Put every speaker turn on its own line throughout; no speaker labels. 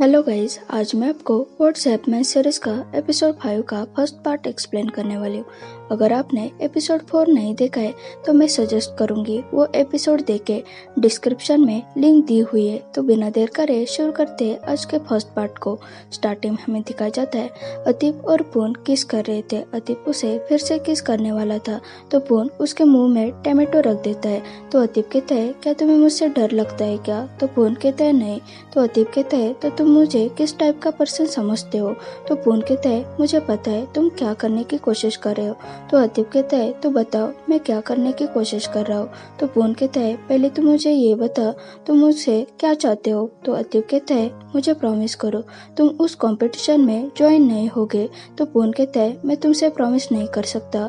Hello guys, आज मैं आपको व्हाट्सएप में सीरीज का एपिसोड 5 का फर्स्ट पार्ट एक्सप्लेन करने वाली हूँ। अगर आपने एपिसोड 4 नहीं देखा है तो मैं सजेस्ट करूंगी वो एपिसोड देखे। डिस्क्रिप्शन में लिंक दी हुई है। तो बिना देर करे शुरू करते हैं आज के फर्स्ट पार्ट को। स्टार्टिंग में हमें दिखाया जाता है अतीब और पून किस कर रहे थे। अतीब उसे फिर से किस करने वाला था तो पून उसके मुंह में टमाटो रख देता है। तो अतीब कहता है क्या तुम्हें मुझसे डर लगता है क्या? तो पून कहता है नहीं। तो अतीब कहता है तो तुम मुझे किस टाइप का पर्सन समझते हो? तो पून कहता है मुझे पता है तुम क्या करने की कोशिश कर रहे हो। तो अतीब कहता है तो बताओ मैं क्या करने की कोशिश कर रहा हूँ। तो पून कहता है पहले तुम मुझे ये बता तुम मुझसे क्या चाहते हो। तो अतीब कहता है मुझे प्रॉमिस करो तुम उस कंपटीशन में ज्वाइन नहीं होगे। तो पून कहता है मैं तुमसे प्रॉमिस नहीं कर सकता।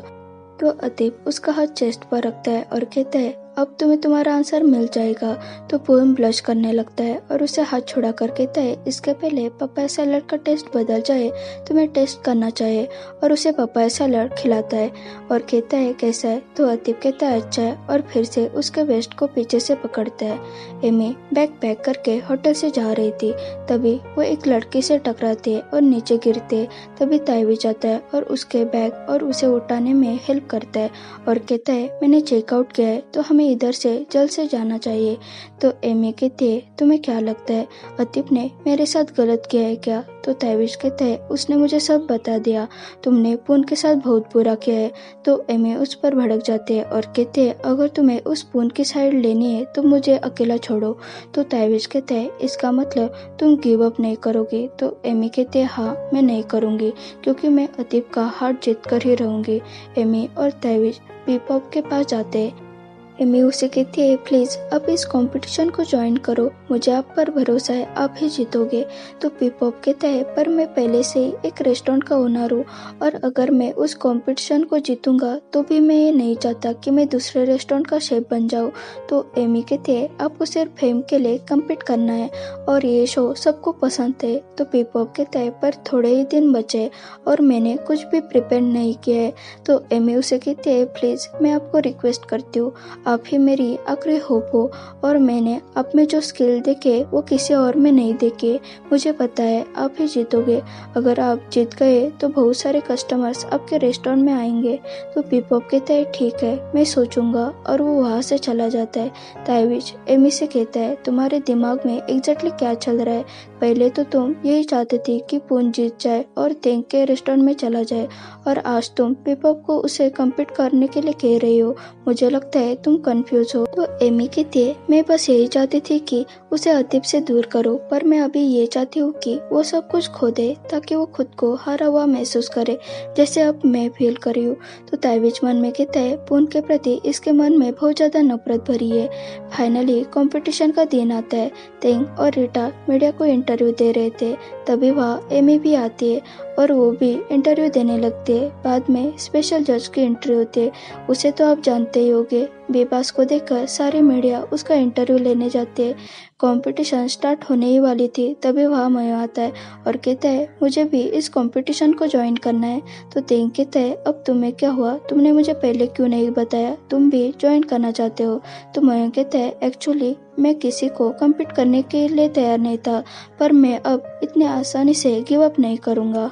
तो अतीब उसका हाथ चेस्ट पर रखता है और कहता है अब तुम्हें तुम्हारा आंसर मिल जाएगा। तो पून ब्लश करने लगता है और उसे हाथ छुड़ा कर कहता है इसके पहले पपाया सैलड का टेस्ट बदल जाए तो मैं टेस्ट करना चाहिए। और उसे पपाया सैलड खिलाता है और कहता है कैसा है। तो अतीब कहता है अच्छा है और फिर से उसके वेस्ट को पीछे से पकड़ता है। एमी बैग पैक करके होटल से जा रही थी, तभी वो एक लड़की से टकराती है और नीचे गिरते। तभी ताइवी जाता है और उसके बैग और उसे उठाने में हेल्प करता है और कहता है मैंने चेकआउट किया है तो हमें इधर से जल्द से जाना चाहिए। तो एमी कहती है तुम्हें क्या लगता है अतीब ने मेरे साथ गलत किया है क्या? तो ताइविश कहता है उसने मुझे सब बता दिया, तुमने पून के साथ बहुत बुरा किया है। तो एमी उस पर भड़क जाते हैं और कहते हैं अगर तुम्हें उस पून की साइड लेनी है तो मुझे अकेला छोड़ो। तो ताइविश कहता है इसका मतलब तुम गिव अप नहीं करोगी? तो एमी कहते हैं हाँ मैं नहीं करूँगी क्योंकि मैं अतीब का हार्ट जीत कर ही रहूँगी। एमी और ताइविश पीपॉप के पास जाते हैं। एमी उसे कहती है प्लीज आप इस कंपटीशन को ज्वाइन करो, मुझे आप पर भरोसा है, आप ही जीतोगे। तो पीपॉप कहता है पर मैं पहले से ही एक रेस्टोरेंट का ओनर हूँ और अगर मैं उस कंपटीशन को जीतूंगा तो भी मैं ये नहीं चाहता कि मैं दूसरे रेस्टोरेंट का शेफ बन जाऊँ। तो एमी कहती है आपको सिर्फ फेम के लिए कम्पीट करना है और ये शो सबको पसंद है। तो पीपॉप कहता है पर थोड़े ही दिन बचे और मैंने कुछ भी प्रिपेयर नहीं किया है। तो एमी उसे कहती है प्लीज मैं आपको रिक्वेस्ट करती हूँ आप ही मेरी आखिरी होप हो और मैंने आप में जो स्किल देखे वो किसी और में नहीं देखे। मुझे पता है आप ही जीतोगे, अगर आप जीत गए तो बहुत सारे कस्टमर्स आपके रेस्टोरेंट में आएंगे। तो पीपॉप कहता है ठीक है मैं सोचूंगा और वो वहाँ से चला जाता है। ताइविश एमी से कहता है तुम्हारे दिमाग में एग्जैक्टली क्या चल रहा है? पहले तो तुम यही चाहती थी कि पून जीत जाए और तेंग के रेस्टोरेंट में चला जाए और आज तुम पीपॉप को उसे कम्पीट करने के लिए कह रही हो। मुझे लगता है तुम कंफ्यूज हो। तो एमी कहती है मैं बस यही चाहती थी कि उसे अतीब से दूर करो, पर मैं अभी ये चाहती हूँ कि वो सब कुछ खो दे ताकि वो खुद को हारा हुआ महसूस करे जैसे अब मैं फील कर रही हूँ। तो ताइविश मन में कहता है पून के प्रति इसके मन में बहुत ज्यादा नफरत भरी है। फाइनली कंपटीशन का दिन आता है। तेंग और रीटा मीडिया को इंटरव्यू दे रहे थे, तभी वहाँ एमी भी आती है और वो भी इंटरव्यू देने लगते हैं। बाद में स्पेशल जज की एंट्री होती है, उसे तो आप जानते ही होंगे। बेबास को देखकर सारी मीडिया उसका इंटरव्यू लेने जाती है। कंपटीशन स्टार्ट होने ही वाली थी, तभी वहाँ मयो आता है और कहता है मुझे भी इस कंपटीशन को ज्वाइन करना है। तो तेंग कहता है अब तुम्हें क्या हुआ, तुमने मुझे पहले क्यों नहीं बताया तुम भी ज्वाइन करना चाहते हो? तो मयो कहता है एक्चुअली मैं किसी को कम्पीट करने के लिए तैयार नहीं था, पर मैं अब इतने आसानी से गिव अप नहीं करूँगा।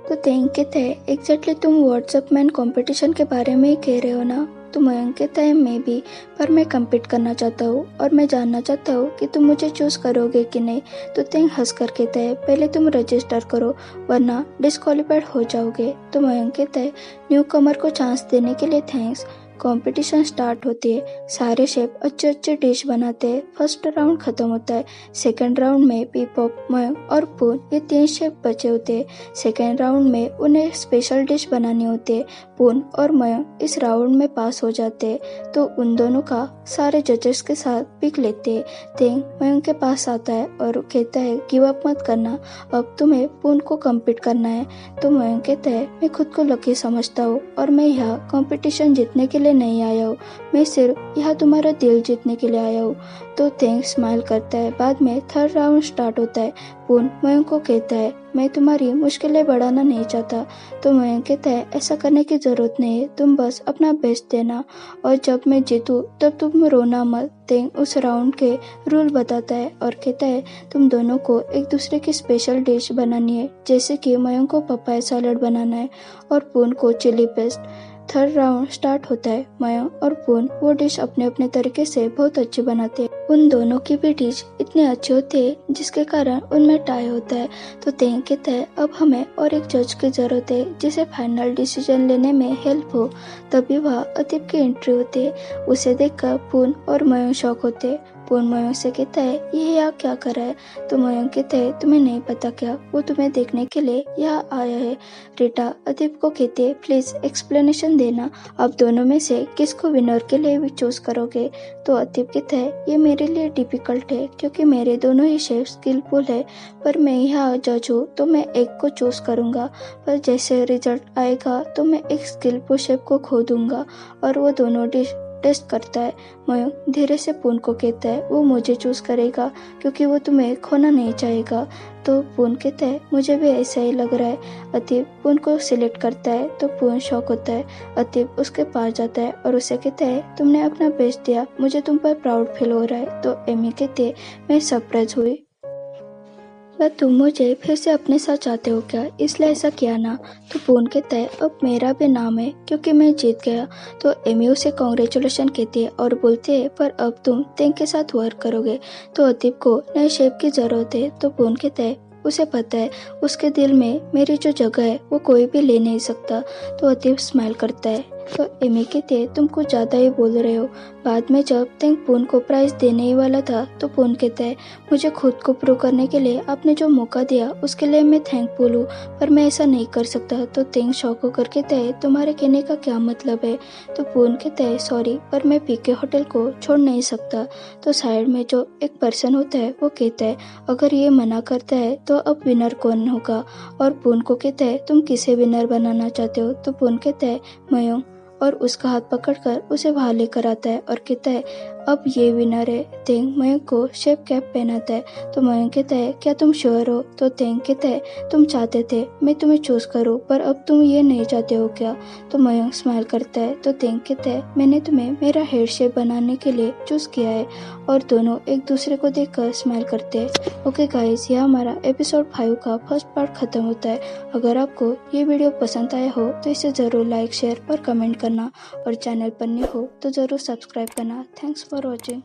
तो तेंग कहता है एग्जैक्टली तुम व्हाट्सएप मैन कंपटीशन के बारे में ही कह रहे हो ना? तो मयंक कहता है मैं भी, पर मैं कम्पीट करना चाहता हूँ और मैं जानना चाहता हूँ कि तुम मुझे चूज करोगे कि नहीं। तो तेंग हंस कर कहता है पहले तुम रजिस्टर करो वरना डिस्क्वालीफाइड हो जाओगे। तो मयंक कहता है न्यू कमर को चांस देने के लिए थैंक्स। कंपटीशन स्टार्ट होती है, सारे शेफ अच्छे अच्छे डिश बनाते हैं। फर्स्ट राउंड खत्म होता है। सेकंड राउंड में पीपॉप, मयंक और पून ये 3 शेफ बचे होते हैं। सेकंड राउंड में उन्हें स्पेशल डिश बनानी होती है। पून और मयंक इस राउंड में पास हो जाते हैं तो उन दोनों का सारे जजेस के साथ पिक लेते हैं। तेंग मयंक के पास आता है और कहता है गिव अप मत करना, अब तुम्हें पून को कम्पीट करना है। तो मयंक कहता है मैं खुद को लकी समझता हूँ और मैं यहाँ कॉम्पिटिशन जीतने के लिए लिए नहीं आया हूँ, मैं सिर्फ यहाँ तुम्हारा दिल जीतने के लिए आया हूँ। तो तेंग स्माइल करता है। बाद में थर्ड राउंड स्टार्ट होता है। पून मयंक को कहता है, मैं तुम्हारी मुश्किलें बढ़ाना नहीं चाहता। तो मयंक कहता है, ऐसा करने की जरूरत नहीं है, तुम बस अपना बेस्ट देना और जब मैं जीतूँ तब तुम रोना मत। तेंग उस राउंड के रूल बताता है और कहता है, तुम दोनों को एक दूसरे की स्पेशल डिश बनानी है, जैसे कि मयंक को पपाया सैलड बनाना है और पून को chilli paste. Third round start होता है। मयंक और पून वो डिश अपने अपने तरीके से बहुत अच्छी बनाते हैं। उन दोनों की भी डिश इतनी अच्छी होती है जिसके कारण उनमें टाई होता है। तो तेंग कहता है, अब हमें और एक जज की जरूरत है जिसे फाइनल डिसीजन लेने में हेल्प हो। तभी वह अतीब की एंट्री होती है। उसे देखकर पून और मयंक शॉक होते हैं। पून मयंक से कहता है, ये यहाँ क्या कर रहा है? तो मयंक कहता है, तुम्हें नहीं पता क्या, वो तुम्हें देखने के लिए यहाँ आया है। रीटा अतीब को कहती है, प्लीज एक्सप्लेनेशन देना, आप दोनों में से किसको विनर के लिए भी चूज करोगे? तो अतीब कहता है, ये मेरे लिए डिफिकल्ट है क्योंकि मेरे दोनों ही शेफ स्किलफुल है, पर मैं यहाँ जज हूँ तो मैं एक को चूज करूंगा, पर जैसे रिजल्ट आएगा तो मैं एक स्किलफुल शेफ को खो दूंगा और वो दोनों डिश टेस्ट करता है। मयंक धीरे से पून को कहता है, वो मुझे चूज करेगा क्योंकि वो तुम्हें खोना नहीं चाहेगा। तो पून कहता है, मुझे भी ऐसा ही लग रहा है। अतीब पून को सिलेक्ट करता है तो पून शॉक होता है। अतीब उसके पास जाता है और उसे कहता है, तुमने अपना बेस्ट दिया, मुझे तुम पर प्राउड फील हो रहा है। तो एमी कहती है, मैं सरप्राइज हुई, क्या तुम मुझे फिर से अपने साथ चाहते हो क्या, इसलिए ऐसा किया ना? तो पून कहता है, अब मेरा भी नाम है क्योंकि मैं जीत गया। तो एमी उसे कॉन्ग्रेचुलेशन कहती है और बोलती है, पर अब तुम तेंग के साथ वर्क करोगे। तो अतीब को नए शेफ की जरूरत है। तो पून कहता है, उसे पता है उसके दिल में मेरी जो जगह है वो कोई भी ले नहीं सकता। तो अतीब स्माइल करता है। तो एमी कहती है, तुम कुछ ज्यादा ही बोल रहे हो। बाद में जब तेंग पून को प्राइज देने ही वाला था तो पून कहता है, मुझे खुद को प्रूव करने के लिए आपने जो मौका दिया उसके लिए मैं थैंकफुल हूँ, पर मैं ऐसा नहीं कर सकता। तो तेंग शॉक होकर कहता है, तुम्हारे कहने का क्या मतलब है? तो पून कहता है, सॉरी, पर मैं पीके होटल को छोड़ नहीं सकता। तो साइड में जो एक पर्सन होता है वो कहता है, अगर ये मना करता है तो अब विनर कौन होगा? और पून को कहता है, तुम किसे विनर बनाना चाहते हो? तो पून कहता है, मयंक, और उसका हाथ पकड़कर उसे बाहर लेकर आता है और कहता है, अब ये विनर है। तेंग मयंक को शेफ कैप पहनाता है। तो मयंक कहता है, क्या तुम श्योर हो? तो तेंग कहता है, तुम चाहते थे मैं तुम्हें चूज करूं, पर अब तुम ये नहीं चाहते हो क्या? तो मयंक स्माइल करता है। तो तेंग कहता है, मैंने तुम्हें मेरा हेड शेफ बनाने के लिए चूज किया है। और दोनों एक दूसरे को देखकर स्माइल करते हैं। ओके गाइस, यह हमारा एपिसोड 5 का फर्स्ट पार्ट खत्म होता है। अगर आपको ये वीडियो पसंद आया हो तो इसे जरूर लाइक, शेयर और कमेंट करना और चैनल पर न्यू हो तो जरूर सब्सक्राइब करना। Thanks for watching.